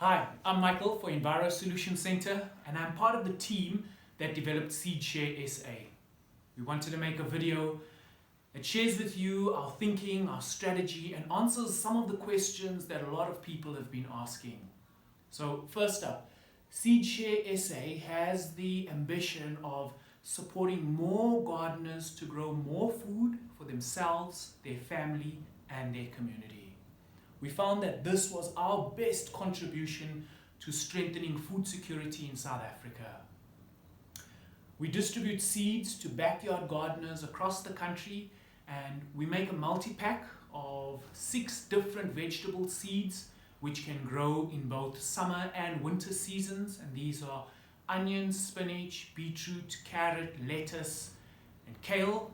Hi, I'm Michael for Enviro Solution Center, and I'm part of the team that developed SeedShare SA. We wanted to make a video that shares with you our thinking, our strategy, and answers some of the questions that a lot of people have been asking. So first up, SeedShare SA has the ambition of supporting more gardeners to grow more food for themselves, their family, and their community. We found that this was our best contribution to strengthening food security in South Africa. We distribute seeds to backyard gardeners across the country, and we make a multi-pack of 6 different vegetable seeds which can grow in both summer and winter seasons, and these are onions, spinach, beetroot, carrot, lettuce, and kale,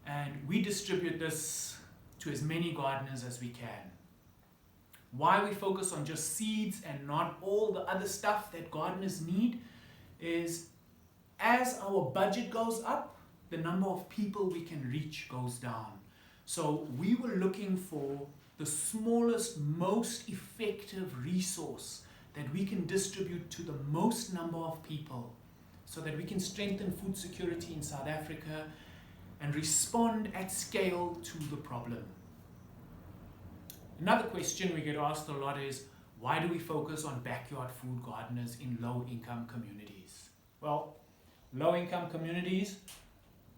and we distribute this to as many gardeners as we can. Why we focus on just seeds and not all the other stuff that gardeners need is, as our budget goes up, the number of people we can reach goes down. So we were looking for the smallest, most effective resource that we can distribute to the most number of people so that we can strengthen food security in South Africa and respond at scale to the problem. Another question we get asked a lot is, why do we focus on backyard food gardeners in low-income communities? Well, low-income communities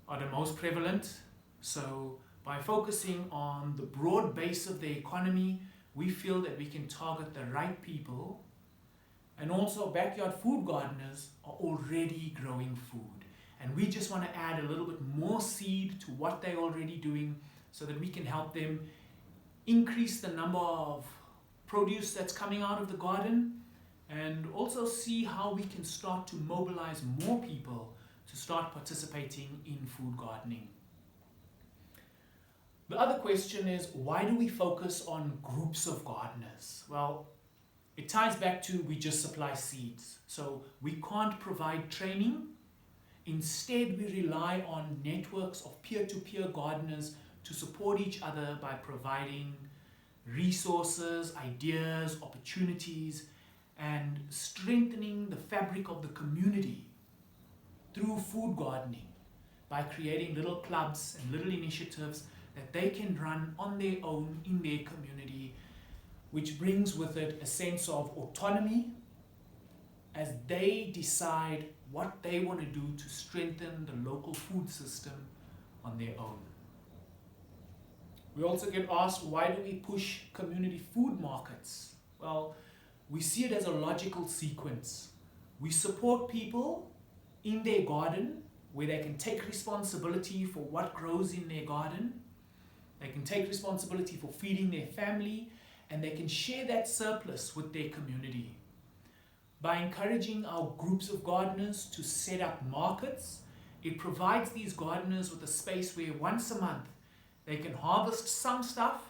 are the most prevalent, so by focusing on the broad base of the economy, we feel that we can target the right people, and also backyard food gardeners are already growing food, and we just want to add a little bit more seed to what they're already doing so that we can help them increase the number of produce that's coming out of the garden, and also see how we can start to mobilize more people to start participating in food gardening. The other question is, why do we focus on groups of gardeners? Well, it ties back to we just supply seeds. So we can't provide training. Instead, we rely on networks of peer-to-peer gardeners to support each other by providing resources, ideas, opportunities, and strengthening the fabric of the community through food gardening by creating little clubs and little initiatives that they can run on their own in their community, which brings with it a sense of autonomy as they decide what they want to do to strengthen the local food system on their own. We also get asked, why do we push community food markets? Well, we see it as a logical sequence. We support people in their garden where they can take responsibility for what grows in their garden. They can take responsibility for feeding their family, and they can share that surplus with their community. By encouraging our groups of gardeners to set up markets, it provides these gardeners with a space where once a month they can harvest some stuff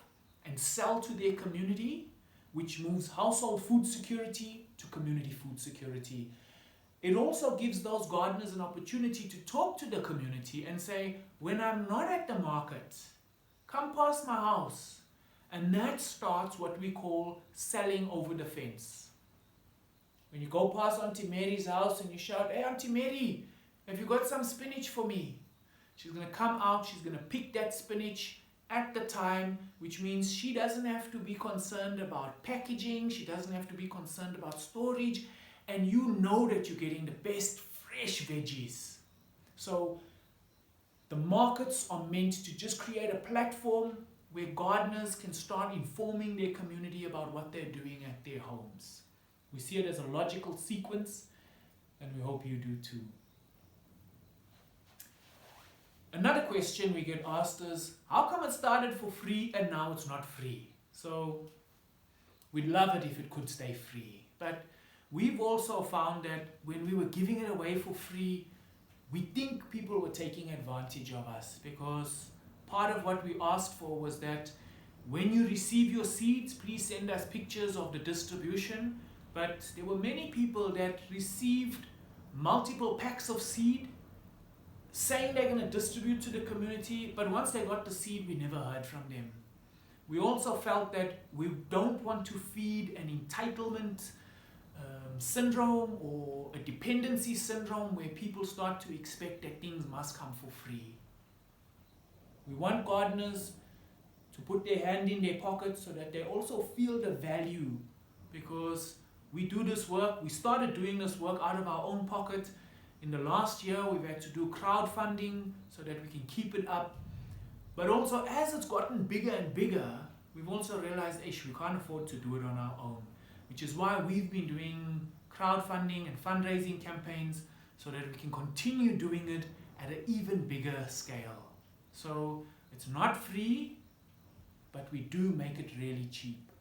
and sell to their community, which moves household food security to community food security. It also gives those gardeners an opportunity to talk to the community and say, when I'm not at the market, come past my house. And that starts what we call selling over the fence. When you go past Auntie Mary's house and you shout, "Hey Auntie Mary, have you got some spinach for me?" She's going to come out, she's going to pick that spinach at the time, which means she doesn't have to be concerned about packaging, she doesn't have to be concerned about storage, and you know that you're getting the best fresh veggies. So the markets are meant to just create a platform where gardeners can start informing their community about what they're doing at their homes. We see it as a logical sequence, and we hope you do too. Another question we get asked is, how come it started for free and now it's not free? So we'd love it if it could stay free. But we've also found that when we were giving it away for free, we think people were taking advantage of us, because part of what we asked for was that when you receive your seeds, please send us pictures of the distribution. But there were many people that received multiple packs of seed saying they're going to distribute to the community, but once they got the seed, we never heard from them. We also felt that we don't want to feed an entitlement syndrome or a dependency syndrome where people start to expect that things must come for free. We want gardeners to put their hand in their pocket so that they also feel the value, because we do this work, we started doing this work out of our own pocket. In the last year, we've had to do crowdfunding so that we can keep it up. But also, as it's gotten bigger and bigger, we've also realized, we can't afford to do it on our own, which is why we've been doing crowdfunding and fundraising campaigns so that we can continue doing it at an even bigger scale. So it's not free, but we do make it really cheap.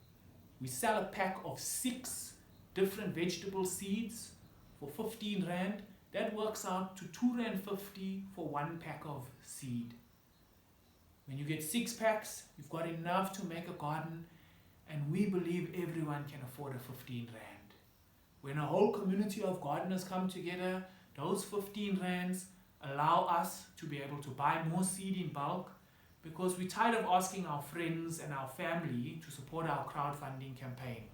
We sell a pack of 6 different vegetable seeds for 15 Rand. That works out to 2.50 Rand for 1 pack of seed. When you get 6 packs, you've got enough to make a garden, and we believe everyone can afford a 15 Rand. When a whole community of gardeners come together, those 15 Rands allow us to be able to buy more seed in bulk, because we're tired of asking our friends and our family to support our crowdfunding campaign.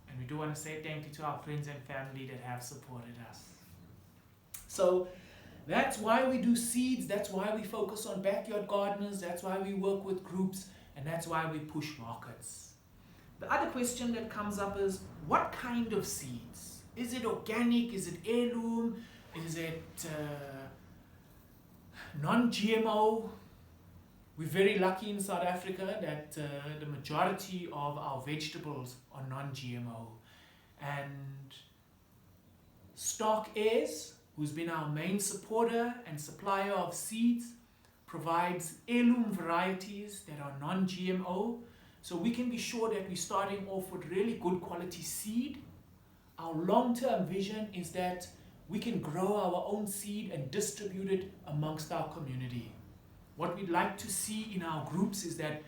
And we do want to say thank you to our friends and family that have supported us. So that's why we do seeds, that's why we focus on backyard gardeners, that's why we work with groups, and that's why we push markets. The other question that comes up is, what kind of seeds? Is it organic? Is it heirloom? Is it non-GMO? We're very lucky in South Africa that the majority of our vegetables are non-GMO. And Stark Airs, who's been our main supporter and supplier of seeds, provides heirloom varieties that are non-GMO. So we can be sure that we're starting off with really good quality seed. Our long-term vision is that we can grow our own seed and distribute it amongst our community. What we'd like to see in our groups is that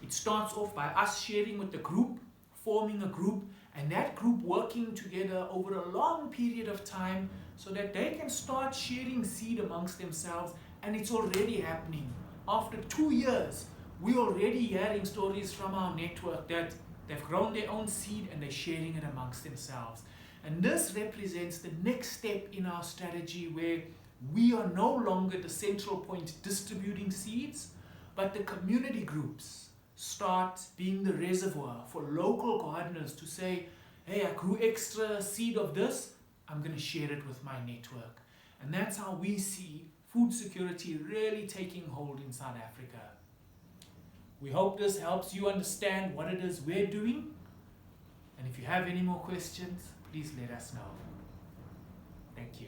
it starts off by us sharing with the group, forming a group, and that group working together over a long period of time so that they can start sharing seed amongst themselves, and it's already happening. After 2 years, we're already hearing stories from our network that they've grown their own seed and they're sharing it amongst themselves. And this represents the next step in our strategy, where we are no longer the central point distributing seeds, but the community groups start being the reservoir for local gardeners to say, hey, I grew extra seed of this, I'm going to share it with my network. And that's how we see food security really taking hold in South Africa. We hope this helps you understand what it is we're doing. And if you have any more questions, please let us know. Thank you.